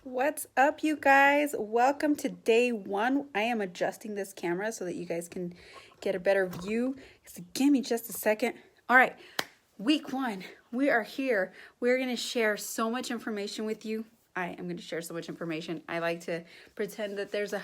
What's up, you guys? Welcome to day one. I am adjusting this camera so that you guys can get a better view. So give me just a second. All right, week one, we are here. We're going to share so much information with you. I am going to share so much information. I like to pretend that there's a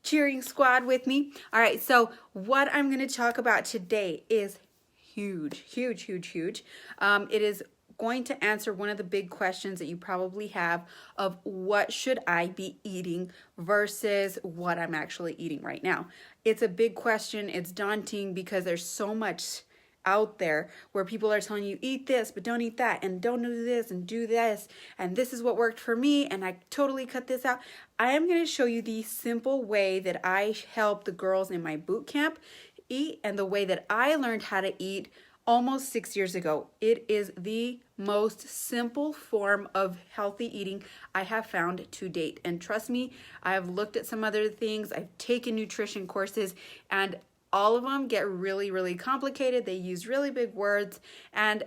cheering squad with me. All right, so what I'm going to talk about today is huge. It is going to answer one of the big questions that you probably have of what should I be eating versus what I'm actually eating right now. It's a big question. It's daunting because there's so much out there where people are telling you eat this but don't eat that, and don't do this and do this, and this is what worked for me and I totally cut this out. I am going to show you the simple way that I help the girls in my boot camp eat and the way that I learned how to eat almost 6 years ago. It is the most simple form of healthy eating I have found to date. And trust me, I have looked at some other things. I've taken nutrition courses, and all of them get really complicated. They use really big words. And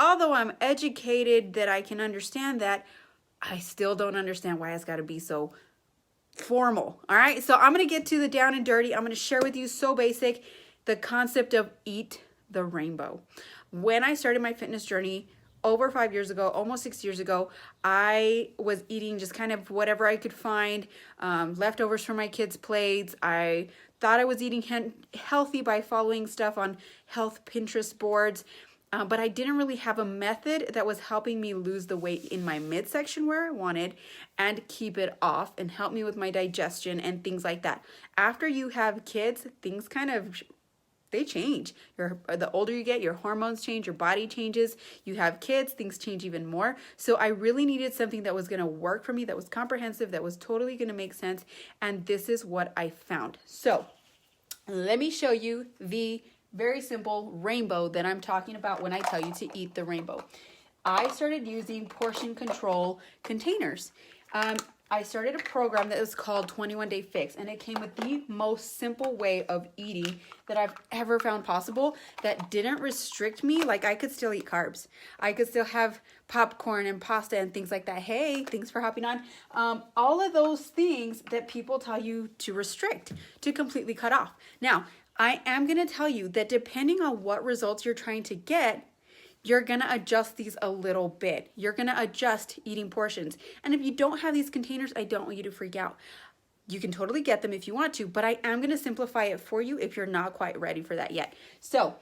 although I'm educated that I can understand that, I still don't understand why it's got to be so formal. All right, so I'm going to get to the down and dirty. I'm going to share with you so basic the concept of eat the rainbow. When I started my fitness journey over 5 years ago, almost 6 years ago, I was eating just kind of whatever I could find, leftovers from my kids' plates. I thought I was eating healthy by following stuff on health Pinterest boards, but I didn't really have a method that was helping me lose the weight in my midsection where I wanted and keep it off and help me with my digestion and things like that. After you have kids, things kind of they change. The older you get, your hormones change, your body changes. You have kids, things change even more. So I really needed something that was going to work for me, that was comprehensive, that was totally going to make sense. And this is what I found. So let me show you the very simple rainbow that I'm talking about when I tell you to eat the rainbow. I started using portion control containers. I started a program that was called 21 Day Fix, and it came with the most simple way of eating that I've ever found possible that didn't restrict me. Like, I could still eat carbs. I could still have popcorn and pasta and things like that. Hey, thanks for hopping on. All of those things that people tell you to restrict, to completely cut off. Now, I am going to tell you that depending on what results you're trying to get, you're going to adjust these a little bit. You're going to adjust eating portions. And if you don't have these containers, I don't want you to freak out. You can totally get them if you want to, but I am going to simplify it for you if you're not quite ready for that yet. So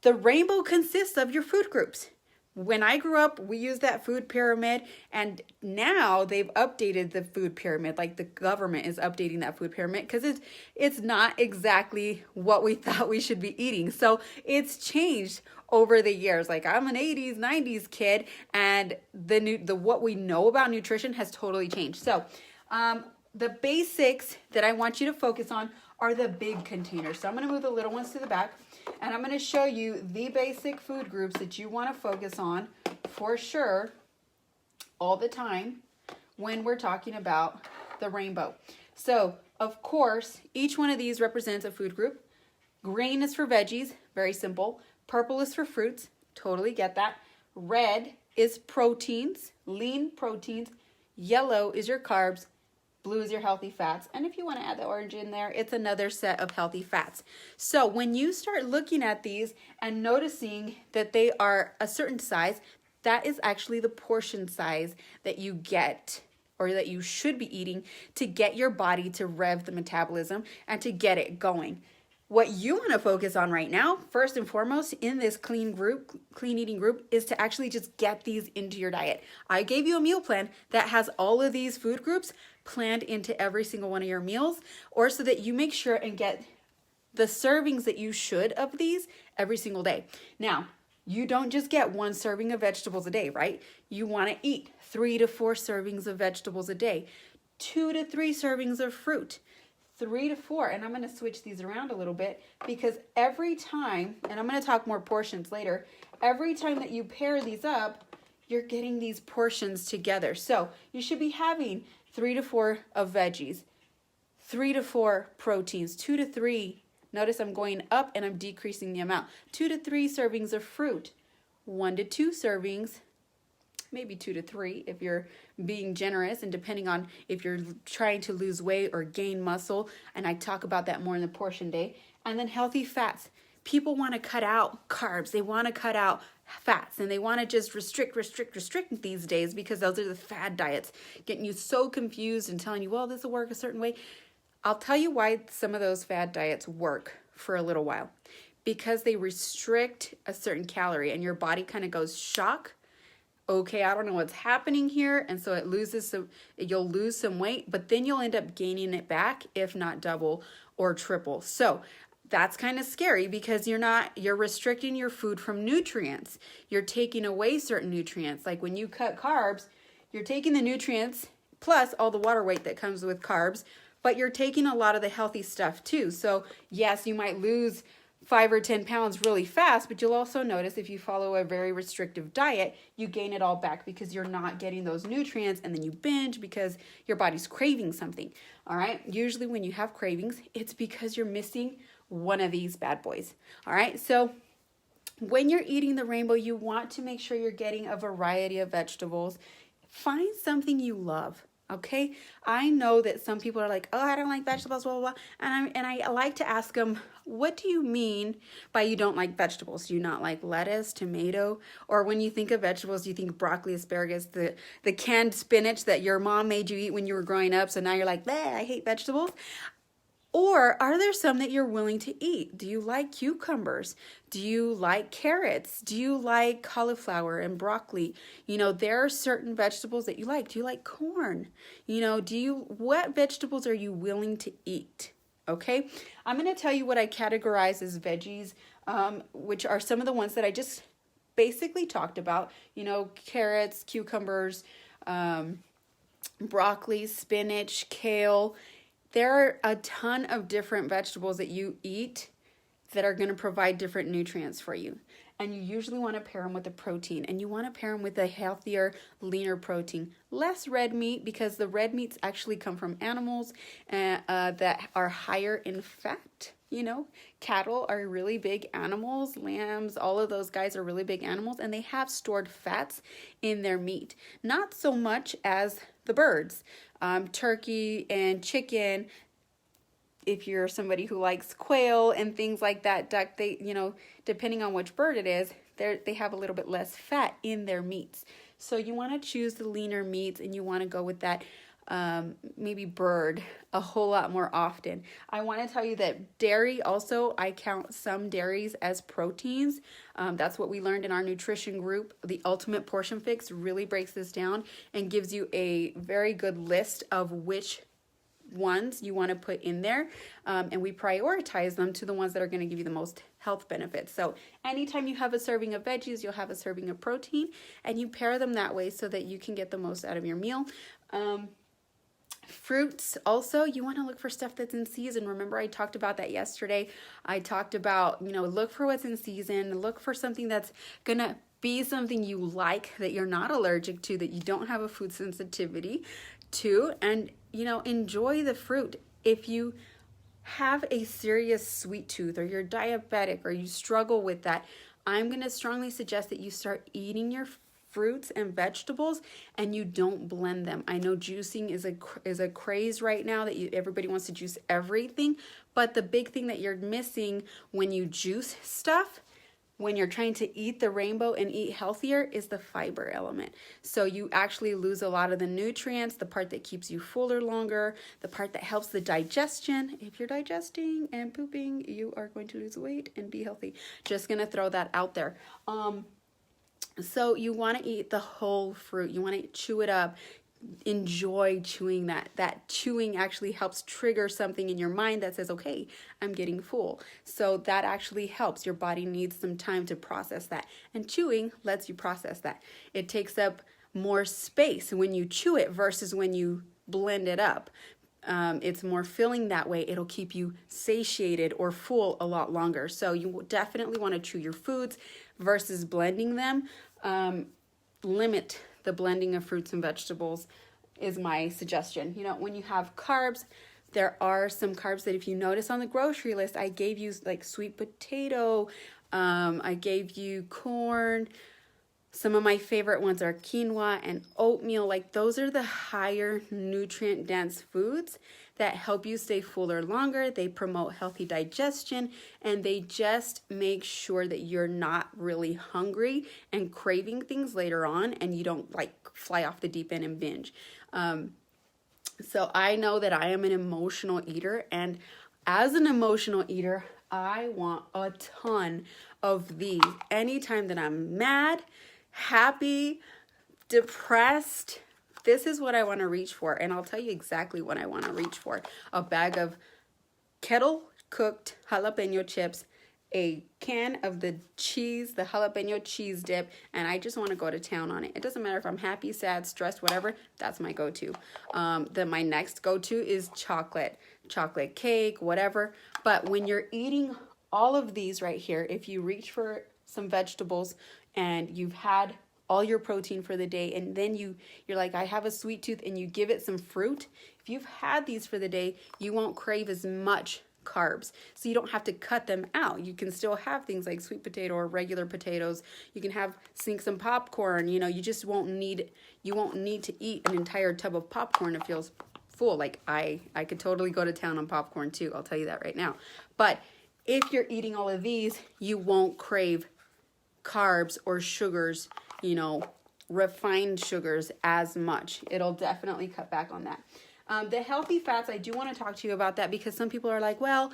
the rainbow consists of your food groups. When I grew up, we used that food pyramid, and now they've updated the food pyramid. Like, the government is updating that food pyramid because it's not exactly what we thought we should be eating. So it's changed over the years. Like, I'm an 80s, 90s kid, and the what we know about nutrition has totally changed. So the basics that I want you to focus on are the big containers. So I'm going to move the little ones to the back, and I'm going to show you the basic food groups that you want to focus on for sure all the time when we're talking about the rainbow. So, of course, each one of these represents a food group. Green is for veggies, very simple. Purple is for fruits, totally get that. Red is proteins, lean proteins. Yellow is your carbs. Blue is your healthy fats. And if you want to add the orange in there, it's another set of healthy fats. So when you start looking at these and noticing that they are a certain size, that is actually the portion size that you get, or that you should be eating, to get your body to rev the metabolism and to get it going. What you want to focus on right now, first and foremost, in this clean eating group, is to actually just get these into your diet. I gave you a meal plan that has all of these food groups planned into every single one of your meals, or so that you make sure and get the servings that you should of these every single day. Now, you don't just get one serving of vegetables a day, right? You want to eat 3 to 4 servings of vegetables a day, 2 to 3 servings of fruit, 3 to 4, and I'm going to switch these around a little bit, because every time, and I'm going to talk more portions later, every time that you pair these up, you're getting these portions together. So you should be having 3 to 4 of veggies, 3 to 4 proteins, 2 to 3. Notice I'm going up and I'm decreasing the amount. 2 to 3 servings of fruit, 1 to 2 servings maybe 2 to 3 if you're being generous, and depending on if you're trying to lose weight or gain muscle. And I talk about that more in the portion day. And then healthy fats. People want to cut out carbs. They want to cut out fats, and they want to just restrict these days, because those are the fad diets, getting you so confused and telling you, well, this will work a certain way. I'll tell you why some of those fad diets work for a little while. Because they restrict a certain calorie, and your body kind of goes shock. Okay, I don't know what's happening here. And so you'll lose some weight, but then you'll end up gaining it back, if not double or triple. So that's kind of scary, because you're restricting your food from nutrients. You're taking away certain nutrients. Like when you cut carbs, you're taking the nutrients plus all the water weight that comes with carbs, but you're taking a lot of the healthy stuff too. So yes, you might lose 5 or 10 pounds really fast, but you'll also notice if you follow a very restrictive diet, you gain it all back, because you're not getting those nutrients, and then you binge because your body's craving something. All right. Usually when you have cravings, it's because you're missing one of these bad boys. All right. So when you're eating the rainbow, you want to make sure you're getting a variety of vegetables. Find something you love. Okay. I know that some people are like, oh, I don't like vegetables, blah, blah, blah. And I like to ask them, what do you mean by you don't like vegetables? Do you not like lettuce, tomato? Or when you think of vegetables, do you think broccoli, asparagus, the canned spinach that your mom made you eat when you were growing up? So now you're like, I hate vegetables. Or are there some that you're willing to eat? Do you like cucumbers? Do you like carrots? Do you like cauliflower and broccoli? There are certain vegetables that you like. Do you like corn? What vegetables are you willing to eat? Okay, I'm going to tell you what I categorize as veggies, which are some of the ones that I just basically talked about. Carrots, cucumbers, broccoli, spinach, kale. There are a ton of different vegetables that you eat that are going to provide different nutrients for you. And you usually want to pair them with a protein, and you want to pair them with a healthier, leaner protein. Less red meat, because the red meats actually come from animals that are higher in fat. Cattle are really big animals, lambs, all of those guys are really big animals, and they have stored fats in their meat. Not so much as the birds. Turkey and chicken, if you're somebody who likes quail and things like that, duck, depending on which bird it is, they have a little bit less fat in their meats. So you want to choose the leaner meats, and you want to go with that maybe bird a whole lot more often. I want to tell you that dairy also, I count some dairies as proteins. That's what we learned in our nutrition group. The Ultimate Portion Fix really breaks this down and gives you a very good list of which ones you want to put in there, and we prioritize them to the ones that are going to give you the most health benefits. So anytime you have a serving of veggies, you'll have a serving of protein, and you pair them that way so that you can get the most out of your meal. Fruits also, you want to look for stuff that's in season. Remember, I talked about that yesterday. I talked about, look for what's in season, look for something that's gonna be something you like, that you're not allergic to, that you don't have a food sensitivity to, and enjoy the fruit. If you have a serious sweet tooth, or you're diabetic, or you struggle with that, I'm going to strongly suggest that you start eating your fruits and vegetables, and you don't blend them. I know juicing is a craze right now, that everybody wants to juice everything, but the big thing that you're missing when you juice stuff, when you're trying to eat the rainbow and eat healthier, is the fiber element. So you actually lose a lot of the nutrients, the part that keeps you fuller longer, the part that helps the digestion. If you're digesting and pooping, you are going to lose weight and be healthy. Just gonna throw that out there. So you want to eat the whole fruit. You want to chew it up. Enjoy chewing that. That chewing actually helps trigger something in your mind that says, okay, I'm getting full. So that actually helps. Your body needs some time to process that. And chewing lets you process that. It takes up more space when you chew it versus when you blend it up. It's more filling that way. It'll keep you satiated or full a lot longer. So you definitely want to chew your foods versus blending them. Limit the blending of fruits and vegetables is my suggestion. When you have carbs, there are some carbs that, if you notice on the grocery list, I gave you like sweet potato, I gave you corn, Some of my favorite ones are quinoa and oatmeal. Like those are the higher nutrient dense foods that help you stay fuller longer. They promote healthy digestion, and they just make sure that you're not really hungry and craving things later on, and you don't like fly off the deep end and binge. So I know that I am an emotional eater, and as an emotional eater, I want a ton of these. Anytime that I'm mad, happy, depressed, this is what I want to reach for. And I'll tell you exactly what I want to reach for. A bag of kettle cooked jalapeno chips, a can of the cheese, the jalapeno cheese dip, and I just want to go to town on it. It doesn't matter if I'm happy, sad, stressed, whatever, that's my go-to. Then my next go-to is chocolate cake, whatever. But when you're eating all of these right here, if you reach for some vegetables and you've had all your protein for the day, and then you're like, I have a sweet tooth, and you give it some fruit, if you've had these for the day, you won't crave as much carbs. So you don't have to cut them out. You can still have things like sweet potato or regular potatoes. You can sneak some popcorn. You know, you won't need to eat an entire tub of popcorn. It feels full. Like I could totally go to town on popcorn too. I'll tell you that right now. But if you're eating all of these, you won't crave carbs or sugars, you know, refined sugars as much. It'll definitely cut back on that. The healthy fats, I do want to talk to you about that, because some people are like, well,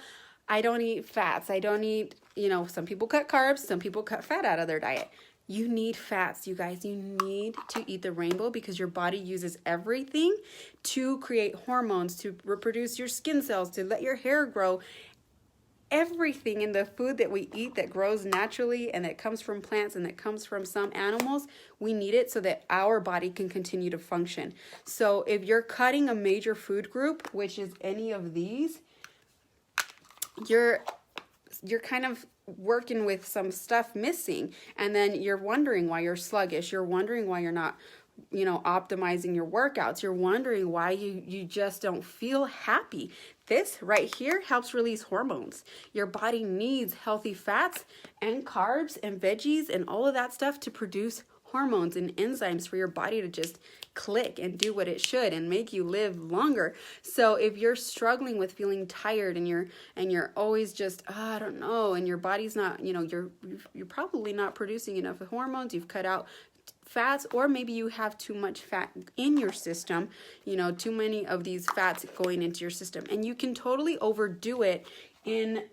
I don't eat fats. I don't eat, you know, some people cut carbs, some people cut fat out of their diet. You need fats, you guys. You need to eat the rainbow, because your body uses everything to create hormones, to reproduce your skin cells, to let your hair grow. Everything in the food that we eat that grows naturally and that comes from plants and that comes from some animals, we need it so that our body can continue to function. So if you're cutting a major food group, which is any of these, you're kind of working with some stuff missing, and then you're wondering why you're sluggish. You're wondering why you're not, you know, optimizing your workouts. You're wondering why you just don't feel happy. This right here helps release hormones. Your body needs healthy fats and carbs and veggies and all of that stuff to produce hormones and enzymes for your body to just click and do what it should and make you live longer. So if you're struggling with feeling tired and you're always just, I don't know, and your body's not, you know, you're probably not producing enough hormones, you've cut out fats, or maybe you have too much fat in your system, you know, too many of these fats going into your system, and you can totally overdo it in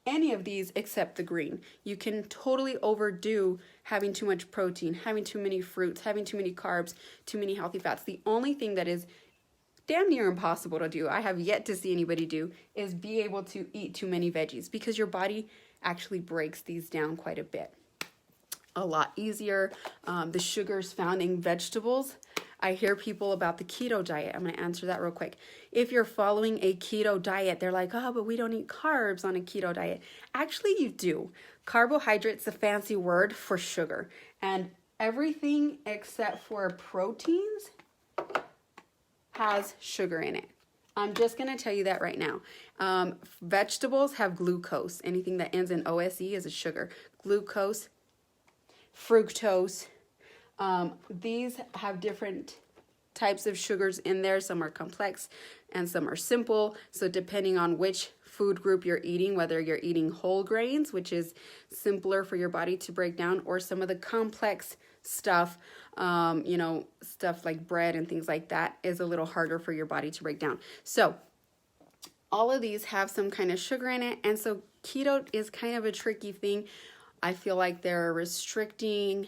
any of these except the green. You can totally overdo having too much protein, having too many fruits, having too many carbs, too many healthy fats. The only thing that is damn near impossible to do, I have yet to see anybody do, is be able to eat too many veggies, because your body actually breaks these down quite a bit. A lot easier. The sugars found in vegetables. I hear people about the keto diet. I'm going to answer that real quick. If you're following a keto diet, they're like, oh, but we don't eat carbs on a keto diet. Actually, you do. Carbohydrate's a fancy word for sugar. And everything except for proteins has sugar in it. I'm just going to tell you that right now. Vegetables have glucose. Anything that ends in OSE is a sugar. Glucose, fructose. These have different types of sugars in there. Some are complex and some are simple. So depending on which food group you're eating, whether you're eating whole grains, which is simpler for your body to break down, or some of the complex stuff, you know, stuff like bread and things like that, is a little harder for your body to break down. So all of these have some kind of sugar in it. And so keto is kind of a tricky thing. I feel like they're restricting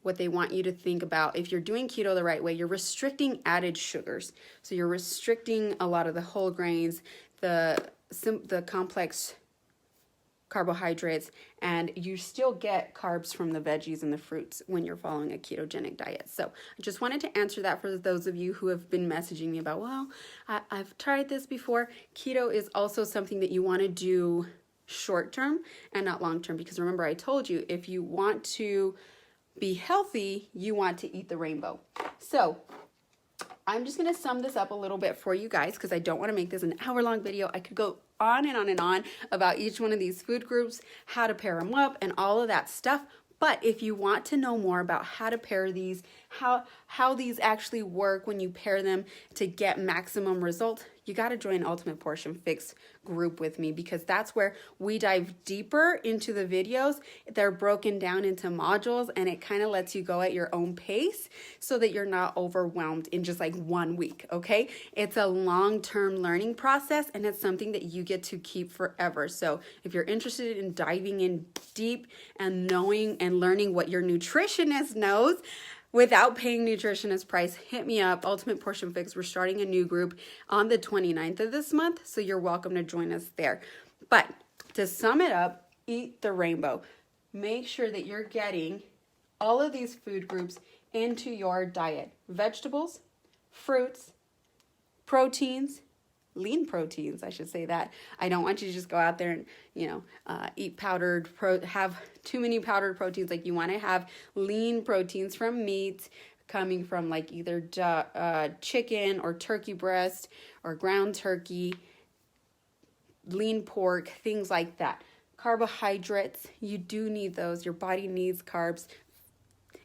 what they want you to think about. If you're doing keto the right way, you're restricting added sugars. So you're restricting a lot of the whole grains, the complex carbohydrates, and you still get carbs from the veggies and the fruits when you're following a ketogenic diet. So I just wanted to answer that for those of you who have been messaging me about, well, I've tried this before. Keto is also something that you want to do short term and not long term, because remember, I told you, if you want to be healthy, you want to eat the rainbow. So I'm just going to sum this up a little bit for you guys, because I don't want to make this an hour-long video. I could go on and on and on about each one of these food groups, how to pair them up, and all of that stuff. But if you want to know more about how to pair these, how these actually work when you pair them to get maximum results, you got to join Ultimate Portion Fix group with me, because that's where we dive deeper into the videos. They're broken down into modules, and it kind of lets you go at your own pace so that you're not overwhelmed in just like 1 week, okay? It's a long-term learning process, and it's something that you get to keep forever. So if you're interested in diving in deep and knowing and learning what your nutritionist knows without paying nutritionist price, hit me up, Ultimate Portion Fix. We're starting a new group on the 29th of this month, so you're welcome to join us there. But to sum it up, eat the rainbow. Make sure that you're getting all of these food groups into your diet. Vegetables, fruits, proteins, lean proteins, I should say that. I don't want you to just go out there and, eat have too many powdered proteins. Like, you want to have lean proteins from meat, coming from like either chicken or turkey breast or ground turkey, lean pork, things like that. Carbohydrates, you do need those. Your body needs carbs.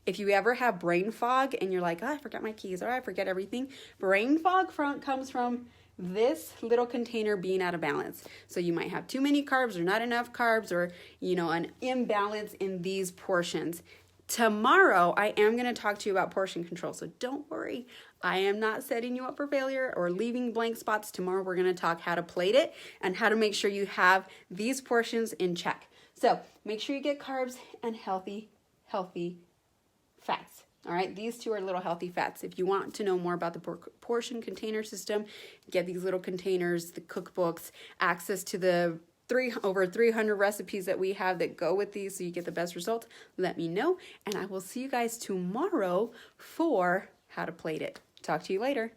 If you ever have brain fog and you're like, oh, I forgot my keys, or I forget everything, brain fog comes from this little container being out of balance. So you might have too many carbs or not enough carbs, or, an imbalance in these portions. Tomorrow, I am going to talk to you about portion control. So don't worry. I am not setting you up for failure or leaving blank spots. Tomorrow, we're going to talk how to plate it and how to make sure you have these portions in check. So make sure you get carbs and healthy fats. All right, these two are little healthy fats. If you want to know more about the portion container system, get these little containers, the cookbooks, access to the over 300 recipes that we have that go with these so you get the best results, let me know. And I will see you guys tomorrow for how to plate it. Talk to you later.